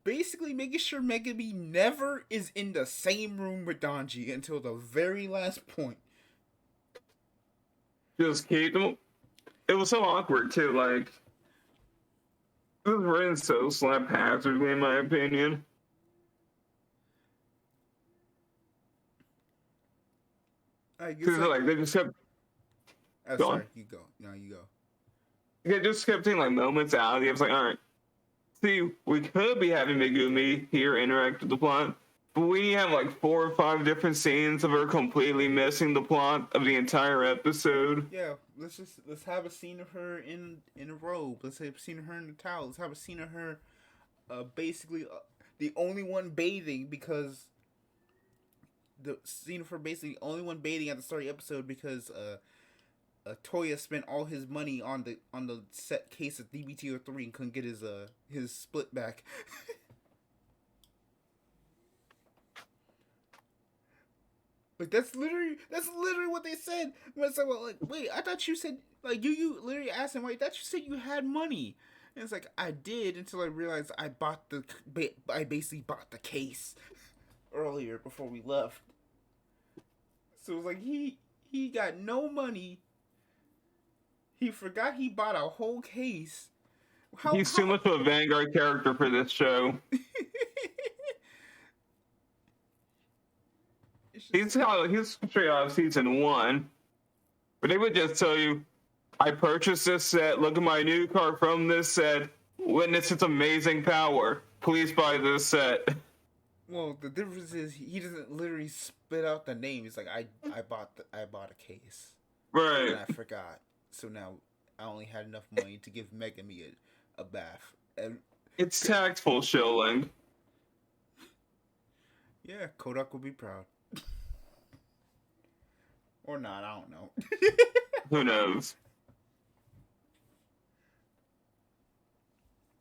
Basically making sure Megumi never is in the same room with Danji until the very last point. Just keep them. It was so awkward too. Like it was written so haphazardly, in my opinion. I guess like they just kept. Sorry, you go. No, you go. They just kept taking like moments out. It was like, all right, see, we could be having Megumi here interact with the plot, But we have like 4 or 5 different scenes of her completely missing the plot of the entire episode. Yeah, let's have a scene of her in a robe. Let's have a scene of her in the towel. Let's have a scene of her, basically the only one bathing because the scene of her basically the only one bathing at the start of the episode because Toya spent all his money on the set case of DBTO3 and couldn't get his split back. Like that's literally what they said. When it's like, wait, I thought you said like you literally asked him, wait, I thought you said you had money. And it's like I did until I realized I basically bought the case earlier before we left. So it was like he got no money. He forgot he bought a whole case. He's too much of a Vanguard character for this show. He's straight out of season 1. But they would just tell you, I purchased this set, look at my new car from this set, witness its amazing power. Please buy this set. Well, the difference is he doesn't literally spit out the name. He's like, I bought a case. Right. And I forgot. So now I only had enough money to give Megami a bath. And it's tactful shilling. Yeah, Kodak will be proud. Or not, I don't know. Who knows?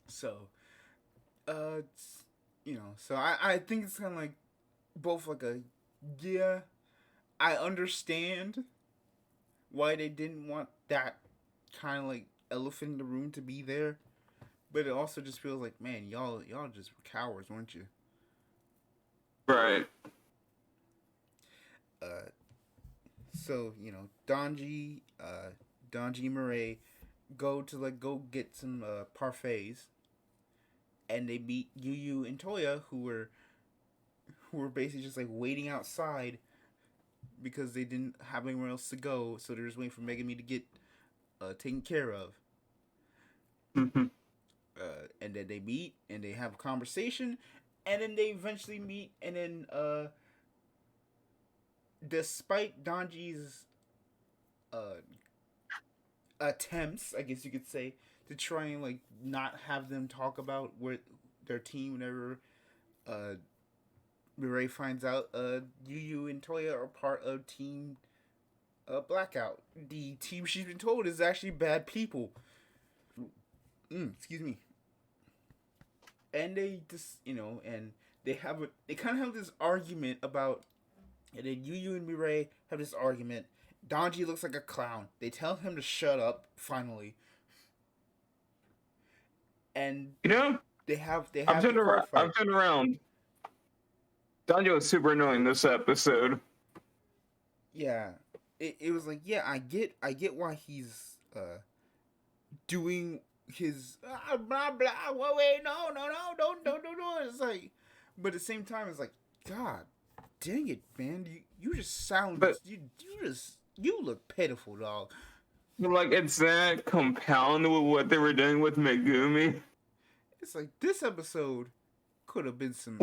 So, so I think it's kind of like both like yeah, I understand why they didn't want that kind of like elephant in the room to be there, but it also just feels like, man, y'all just were cowards, weren't you? Right. So, Danji and Mireille go get some parfaits, and they meet Yu and Toya, who were basically just like waiting outside because they didn't have anywhere else to go, so they're just waiting for Megami to get taken care of. Mm-hmm. And then they meet and they have a conversation, and then they eventually meet, and then despite Danji's attempts, I guess you could say, to try and like not have them talk about where their team whenever Mireille finds out Yu and Toya are part of Team Blackout. The team she's been told is actually bad people. Excuse me. And they just and they kind of have this argument about, and then Yu and Mireille have this argument. Danji looks like a clown. They tell him to shut up finally. And they have I've turned around. Danji was super annoying this episode. Yeah. It was like, yeah, I get why he's doing his blah blah. Well, wait, no, don't do it. It's like, but at the same time, it's like, God dang it, man, you just sound, but you look pitiful, dog. Like, it's that compounded with what they were doing with Megumi. It's like this episode could have been some.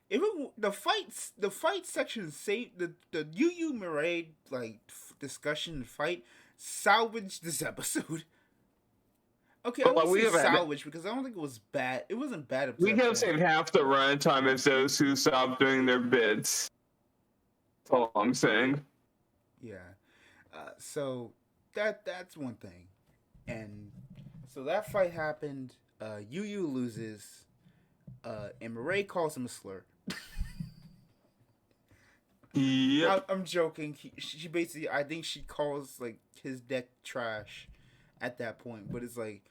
The fight section saved the Yu Mireille like discussion and fight salvaged this episode. Okay, I won't say salvage because I don't think it was bad. It wasn't bad. We have saved half the runtime as those who stopped doing their bits. That's all I'm saying. Yeah. So that's one thing, and so that fight happened. Yu loses, and Mireille calls him a slur. Yeah, I'm joking. She basically, I think she calls like his deck trash at that point. But it's like,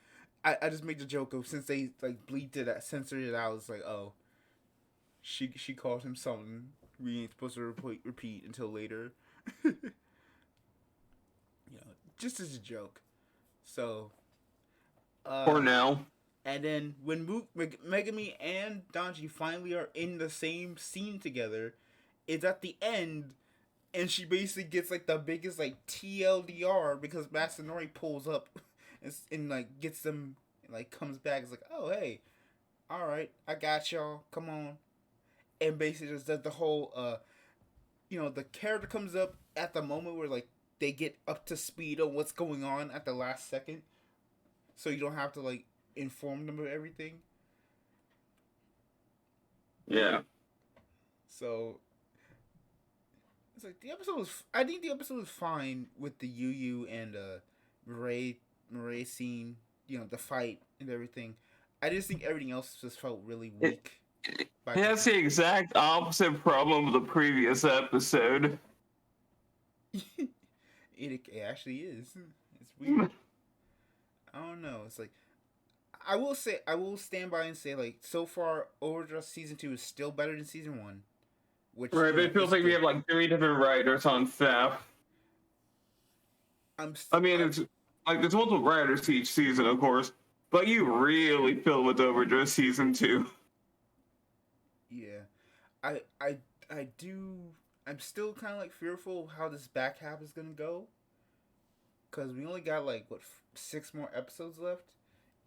I just make the joke of, since they like bleeped it, censored it out. It's like, oh, she called him something we ain't supposed to repeat until later. Just as a joke. So. For now. And then when Megami and Danji finally are in the same scene together, it's at the end, and she basically gets like the biggest like TLDR because Masanori pulls up and like gets them, and, like comes back. It's like, oh hey, all right, I got y'all. Come on. and basically just does the whole the character comes up at the moment where like they get up to speed on what's going on at the last second, so you don't have to like inform them of everything. Yeah. So it's like the episode was. I think the episode was fine with the Yu and Mirai scene. The fight and everything. I just think everything else just felt really It, weak. it has the Time. exact opposite problem of the previous episode. It actually is. It's weird. I don't know. It's like I will stand by and say like so far Overdress season 2 is still better than season 1, which Right, but it feels like we have like 3 different writers on staff. It's like there's multiple writers to each season, of course, but you really feel with Overdress season 2. Yeah, I do. I'm still kind of like fearful of how this back half is gonna go, because we only got like 6 more episodes left,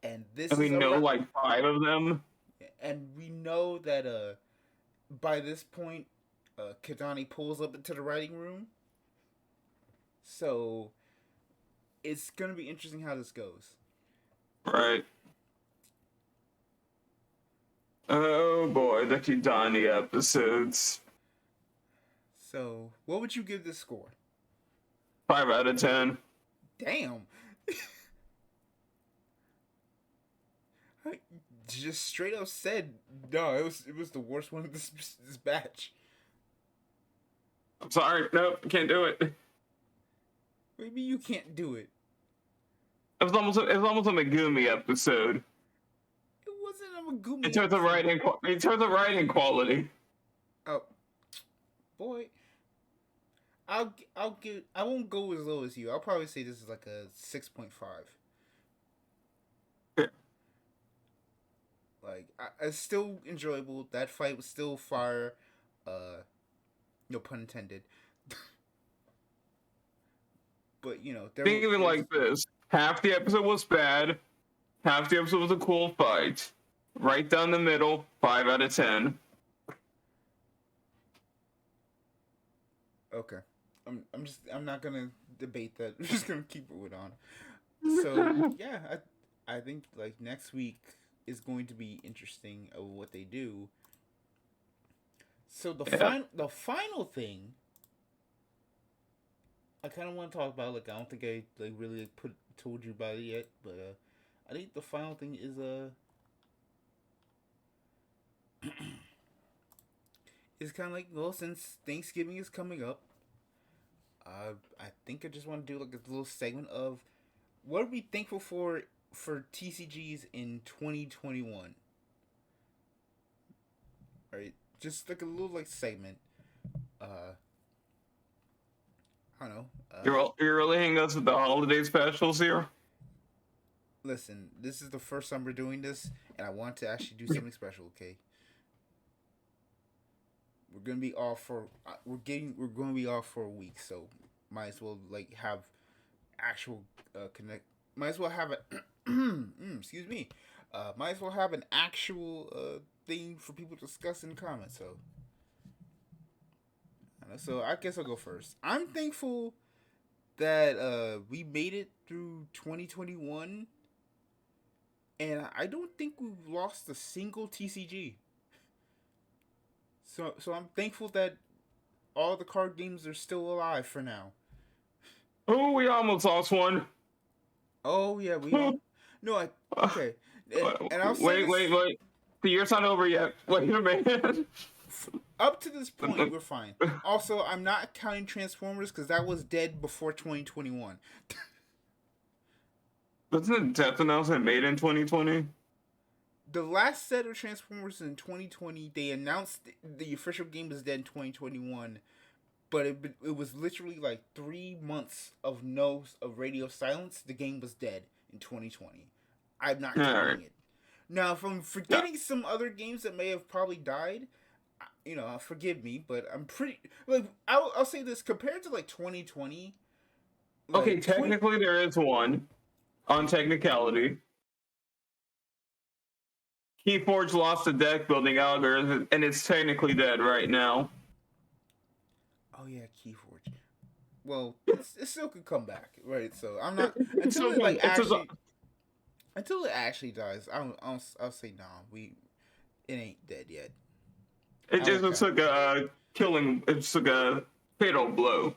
and this and we know like 5 of them, and we know that by this point, Kidani pulls up into the writing room, so it's gonna be interesting how this goes. Right. Oh boy, the Kidani episodes. So, what would you give this score? 5 out of 10. Damn. Just straight up said no. It was the worst one of this batch. I'm sorry, nope, can't do it. Maybe you can't do it. It was almost a Megumi episode. It wasn't a Megumi. In terms of writing quality. Oh, boy. I won't go as low as you. I'll probably say this is like a 6.5. Yeah. Like it's still enjoyable. That fight was still fire. No pun intended. But think of it like this: half the episode was bad, half the episode was a cool fight. Right down the middle, 5 out of 10. Okay. I'm not gonna debate that. I'm just gonna keep it on. So yeah, I think like next week is going to be interesting of what they do. So the final thing I kind of want to talk about. Like I don't think I like really told you about it yet, but I think the final thing is it's kind of like, well, since Thanksgiving is coming up, I think I just want to do like a little segment of what are we thankful for T.C.Gs in 2021. Right, just like a little like segment. I don't know. You're really hitting us with the holiday specials here? Listen, this is the first time we're doing this, and I want to actually do something special. Okay, we're gonna be off for a week, so might as well like have actual connect. Might as well have a excuse me. Might as well have an actual thing for people to discuss in the comments. So I guess I'll go first. I'm thankful that we made it through 2021, and I don't think we've lost a single TCG. So I'm thankful that all the card games are still alive for now. Oh, we almost lost one. Oh yeah, we no. Okay, and I'll say wait. The year's not over yet. Wait a minute. Up to this point, we're fine. Also, I'm not counting Transformers because that was dead before 2021. Wasn't the Death announcement made in 2020? The last set of Transformers in 2020, they announced the official game was dead in 2021, but it was literally like 3 months of radio silence. The game was dead in 2020. I'm not counting it. Now, if I'm forgetting some other games that may have probably died, forgive me, but I'm pretty like I'll say this compared to like 2020. Like, okay, technically there is one on technicality. Keyforge lost the deck building algorithm, and it's technically dead right now. Oh yeah, Keyforge. Well, it still could come back, right? So I'm not until it like actually until it actually dies. I'll say nah. It ain't dead yet. It I just won't looks count like a killing. It's like a fatal blow.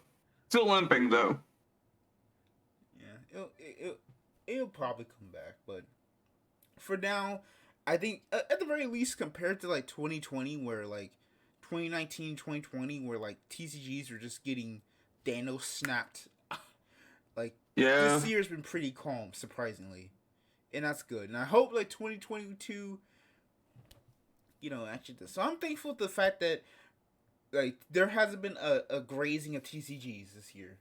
Still limping though. Yeah, it'll probably come back, but for now, I think at the very least compared to like 2020, where like 2019, 2020, where like TCGs were just getting Thanos snapped. Like Yeah. this year's been pretty calm, surprisingly, and that's good. And I hope like 2022, actually. So I'm thankful to the fact that like there hasn't been a grazing of TCGs this year.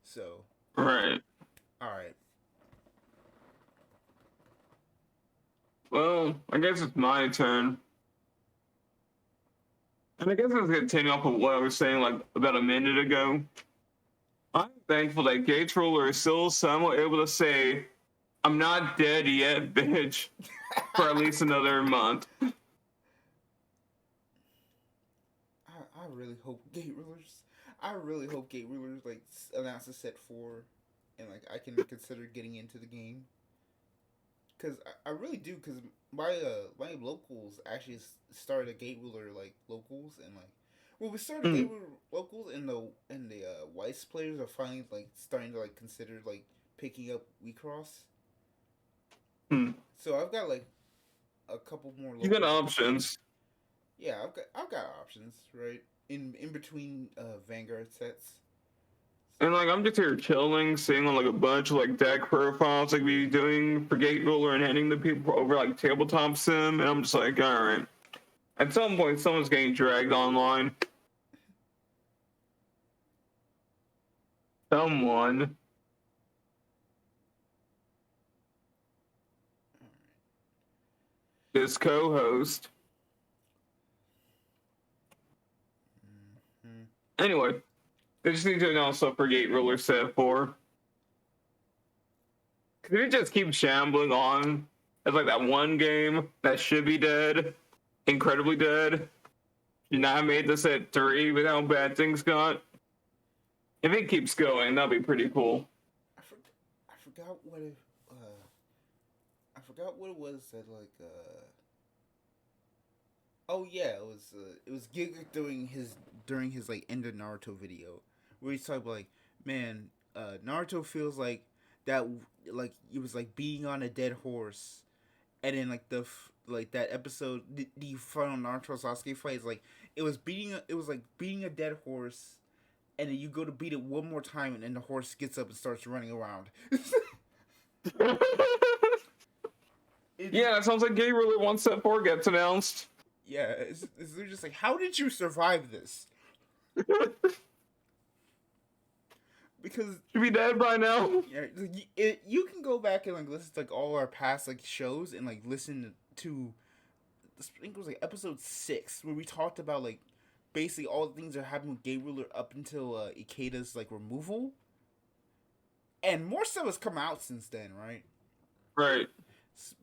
So Right. all right. Well, I guess it's my turn. And I guess it's continuing off of what I was saying like about a minute ago. I'm thankful that Gates Ruler is still somewhat able to say, I'm not dead yet, bitch, for at least another month. I really hope Gate Rulers. I really hope Gate Rulers like announce a set 4, and like I can consider getting into the game. Cause I really do. Cause my locals actually started a Gate Ruler like locals, and like we started Gate Ruler locals, and the Weiss players are finally like starting to like consider like picking up WeCross. So I've got like a couple more. You got options. Yeah, I've got options, right? In between Vanguard sets. And like I'm just here chilling, seeing on like a bunch of like deck profiles like we doing for Gate Ruler and handing the people over like tabletop sim, and I'm just like, all right. At some point, someone's getting dragged online. Someone. This co-host. Mm-hmm. Anyway, they just need to announce stuff for Gate Ruler set 4. Cause it just keeps shambling on. It's like that one game that should be dead, incredibly dead. Should not have made this at 3 with how bad things got. If it keeps going, that'd be pretty cool. I forgot what it. I forgot what it was that like. Oh yeah, it was Giga during his like end of Naruto video, where he's talking about like, man, Naruto feels like that, like it was like being on a dead horse, and then like like that episode, the final Naruto Sasuke fight is like it was like beating a dead horse, and then you go to beat it one more time, and then the horse gets up and starts running around. Yeah, it sounds like Gate Ruler 1 set 4 gets announced. Yeah, they're just like, how did you survive this? Because should be dead by now. Yeah, you can go back and like listen to like all our past like shows and like listen to, I think it was like episode 6 where we talked about like basically all the things that happened with Gate Ruler up until Ikeda's like removal, and more stuff has come out since then, right? Right.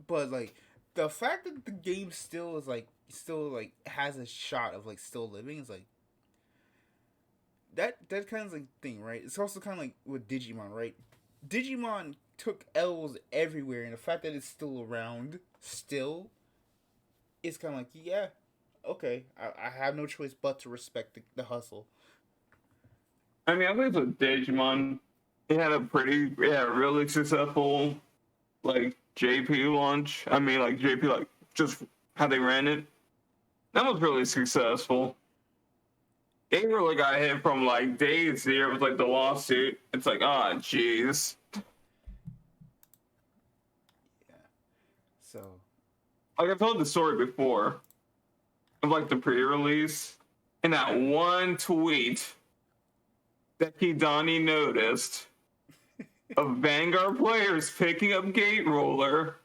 But like the fact that the game still has a shot of like still living is like that kind of like thing, right? It's also kind of like with Digimon, right? Digimon took L's everywhere, and the fact that it's still around still is kind of like, yeah, okay, I have no choice but to respect the hustle. I mean, I think with Digimon, it had a really successful like JP launch. I mean, like JP, like just how they ran it. That was really successful. It really got hit from like day 0 with like the lawsuit. It's like, ah, oh, jeez. Yeah. So, like I've told the story before of like the pre-release, and that one tweet that Kidani noticed of Vanguard players picking up Gate Ruler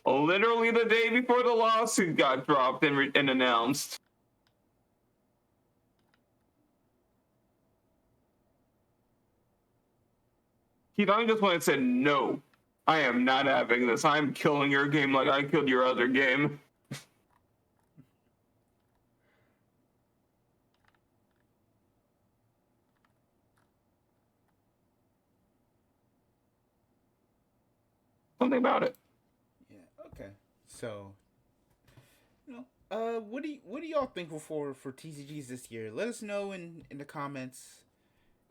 literally the day before the lawsuit got dropped and announced. Kidani just went and said no. I am not having this. I'm killing your game like I killed your other game. Something about it. Yeah. Okay. So, what do y'all thankful for TCGs this year? Let us know in the comments,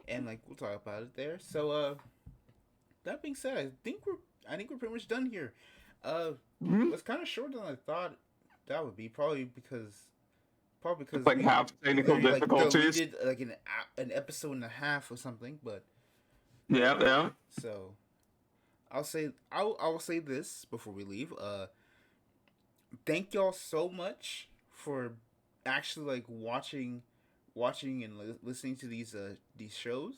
and like we'll talk about it there. So, that being said, I think we're pretty much done here. Mm-hmm. It's kind of shorter than I thought that would be. Probably It's because like we half technical literally like difficulties. deleted like an episode and a half or something. But Yeah. so I'll say this before we leave. Thank y'all so much for actually like watching and listening to these shows.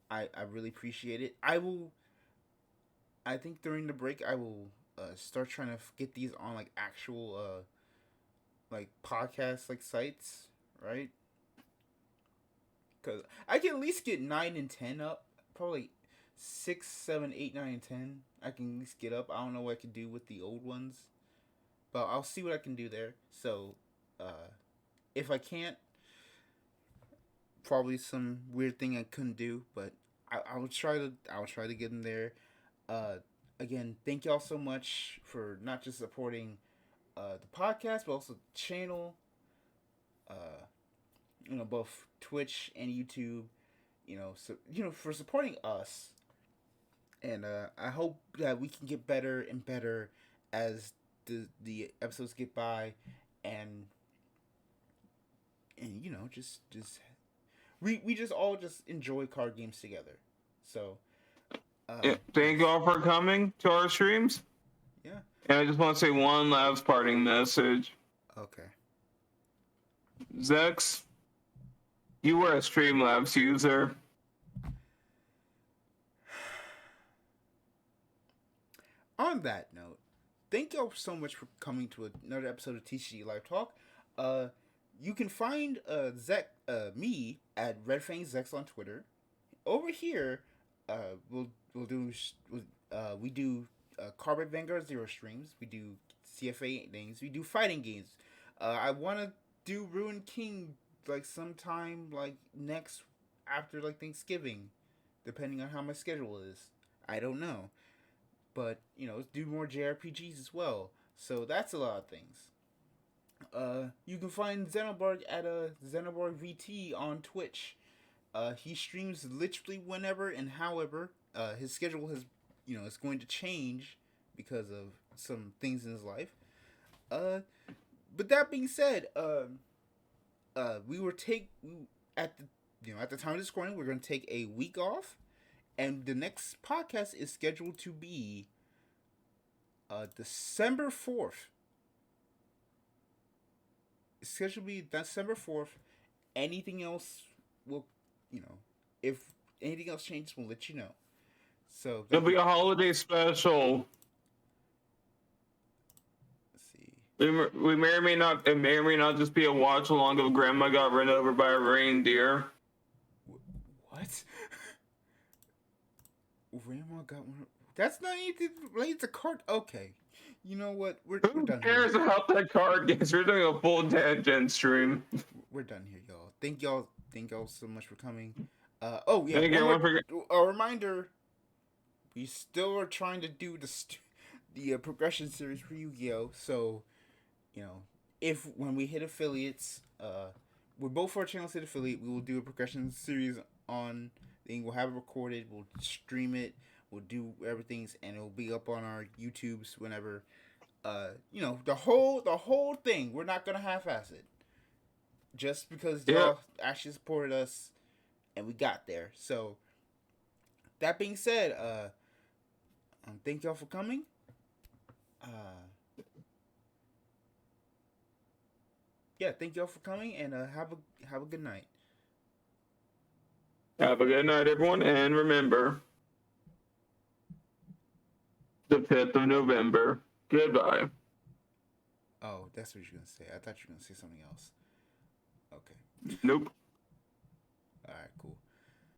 I really appreciate it. I think during the break I will start trying to get these on like actual like podcast like sites, right? Because I can at least get 9 and 10 up. Probably 6, 7, 8, 9, and 10. I can at least get up. I don't know what I can do with the old ones, but I'll see what I can do there. So, if I can't, probably some weird thing I couldn't do, but I will try to get them there. Uh, Again, thank y'all so much for not just supporting the podcast, but also the channel. Uh, both Twitch and YouTube. For supporting us, and I hope that we can get better and better as the episodes get by, and just we just all just enjoy card games together. So, Yeah. Thank you all for coming to our streams. yeah. And I just want to say one last parting message. Okay. Zechs, you were a Streamlabs user. On that note, thank y'all so much for coming to another episode of T.C.G Live Talk. Uh, you can find me at Red Fang Zechs on Twitter. Over here, we'll do we do Carbon Vanguard Zero streams. We do CFA things. We do fighting games. I want to do Ruin King like sometime like next after like Thanksgiving, depending on how my schedule is. I don't know, but do more JRPGs as well. So that's a lot of things. You can find Xenoborg at a Xenoborg VT on Twitch. He streams literally whenever and however. His schedule has, it's going to change because of some things in his life. But that being said, we were at the time of this recording, we're going to take a week off, and the next podcast is scheduled to be December 4th. It's scheduled to be December 4th. Anything else will, if anything else changes, we'll let you know. So It'll be a holiday special. Let's see. We may or may not. It may or may not just be a watch along of Grandma got run over by a reindeer. What? Grandma got one. That's not anything related to card. Okay. You know what? We're Who done cares here. about that card games? We're doing a full tangent stream. We're done here, y'all. Thank y'all so much for coming. Oh yeah. A reminder. We still are trying to do the progression series for Yu-Gi-Oh. So, if when we hit affiliates, we're both our channels hit affiliate, we will do a progression series on thing. We'll have it recorded. We'll stream it. We'll do everything, and it'll be up on our YouTubes whenever. The whole thing. We're not gonna half-ass it. Just because y'all actually supported us, and we got there. So, that being said, thank y'all for coming. Yeah, thank y'all for coming, and have a good night. Have a good night, everyone, and remember, the 5th of November. Goodbye. Oh, that's what you're gonna say. I thought you were gonna say something else. Okay. Nope. All right, cool.